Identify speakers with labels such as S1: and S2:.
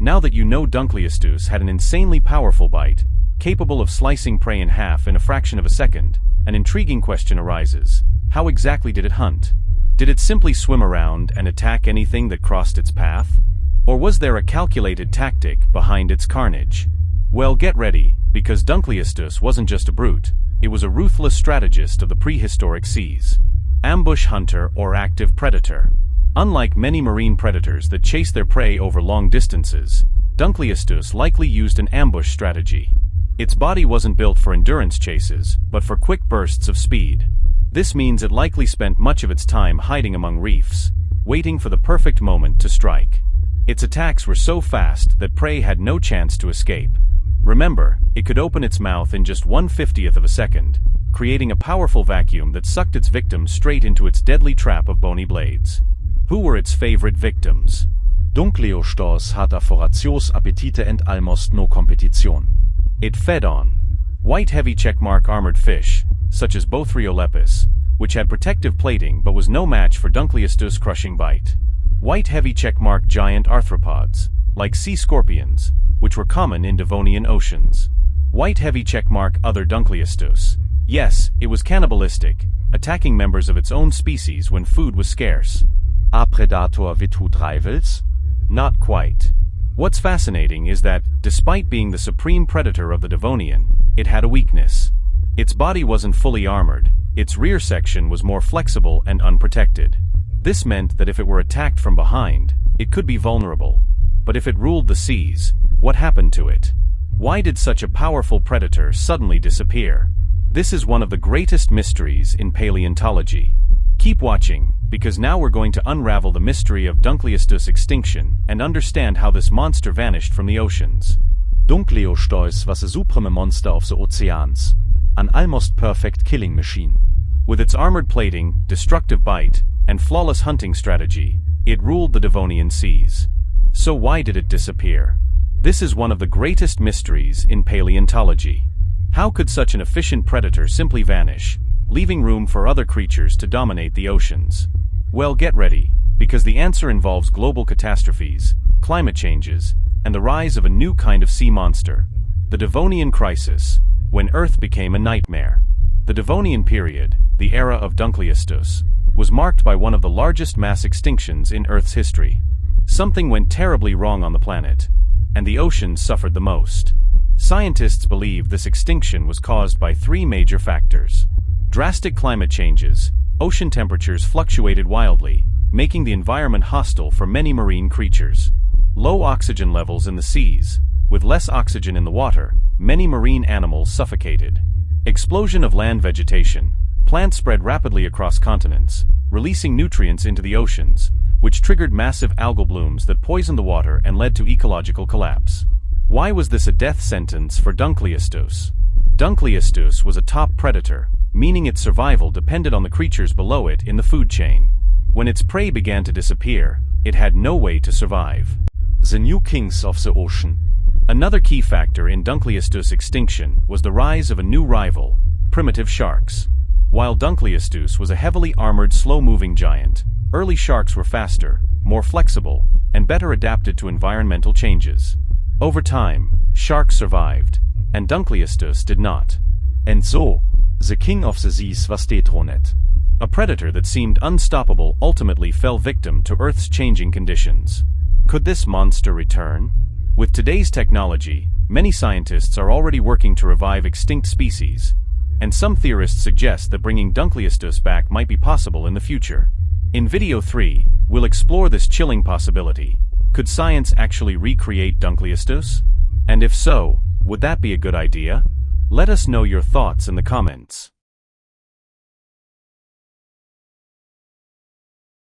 S1: Now that you know Dunkleosteus had an insanely powerful bite, capable of slicing prey in half in a fraction of a second, an intriguing question arises. How exactly did it hunt? Did it simply swim around and attack anything that crossed its path? Or was there a calculated tactic behind its carnage? Well, get ready, because Dunkleosteus wasn't just a brute, it was a ruthless strategist of the prehistoric seas. Ambush hunter or active predator. Unlike many marine predators that chase their prey over long distances, Dunkleosteus likely used an ambush strategy. Its body wasn't built for endurance chases, but for quick bursts of speed. This means it likely spent much of its time hiding among reefs, waiting for the perfect moment to strike. Its attacks were so fast that prey had no chance to escape. Remember, it could open its mouth in just 1/50th of a second, creating a powerful vacuum that sucked its victims straight into its deadly trap of bony blades. Who were its favorite victims?
S2: Dunkleosteus hat a voracios appetite and almost no competition.
S1: It fed on white heavy checkmark armored fish, such as Bothriollepis, which had protective plating but was no match for Dunkleosteus' crushing bite. White heavy checkmark giant arthropods, like sea scorpions, which were common in Devonian oceans. White heavy checkmark other Dunkleosteus. Yes, it was cannibalistic, attacking members of its own species when food was scarce.
S2: A predator vitut rivals?
S1: Not quite. What's fascinating is that, despite being the supreme predator of the Devonian, it had a weakness. Its body wasn't fully armored, its rear section was more flexible and unprotected. This meant that if it were attacked from behind, it could be vulnerable. But if it ruled the seas, what happened to it? Why did such a powerful predator suddenly disappear? This is one of the greatest mysteries in paleontology. Keep watching, because now we're going to unravel the mystery of Dunkleosteus' extinction and understand how this monster vanished from the oceans.
S2: Dunkleosteus was a supreme monster of the oceans, an almost perfect killing machine.
S1: With its armored plating, destructive bite, and flawless hunting strategy, it ruled the Devonian seas. So why did it disappear? This is one of the greatest mysteries in paleontology. How could such an efficient predator simply vanish, leaving room for other creatures to dominate the oceans? Well, get ready, because the answer involves global catastrophes, climate changes, and the rise of a new kind of sea monster, the Devonian crisis, when Earth became a nightmare. The Devonian period, the era of Dunkleosteus, was marked by one of the largest mass extinctions in Earth's history. Something went terribly wrong on the planet, and the oceans suffered the most. Scientists believe this extinction was caused by three major factors. Drastic climate changes. Ocean temperatures fluctuated wildly, making the environment hostile for many marine creatures. Low oxygen levels in the seas. With less oxygen in the water, many marine animals suffocated. Explosion of land vegetation. Plants spread rapidly across continents, releasing nutrients into the oceans, which triggered massive algal blooms that poisoned the water and led to ecological collapse. Why was this a death sentence for Dunkleosteus? Dunkleosteus was a top predator, meaning its survival depended on the creatures below it in the food chain. When its prey began to disappear, it had no way to survive.
S2: The new kings of the ocean.
S1: Another key factor in Dunkleosteus' extinction was the rise of a new rival, primitive sharks. While Dunkleosteus was a heavily armored, slow-moving giant, early sharks were faster, more flexible, and better adapted to environmental changes. Over time, sharks survived, and Dunkleosteus did not.
S2: And so, the king of the seas was dethroned.
S1: A predator that seemed unstoppable ultimately fell victim to Earth's changing conditions. Could this monster return? With today's technology, many scientists are already working to revive extinct species, and some theorists suggest that bringing Dunkleosteus back might be possible in the future. In video 3, we'll explore this chilling possibility. Could science actually recreate Dunkleosteus? And if so, would that be a good idea? Let us know your thoughts in the comments.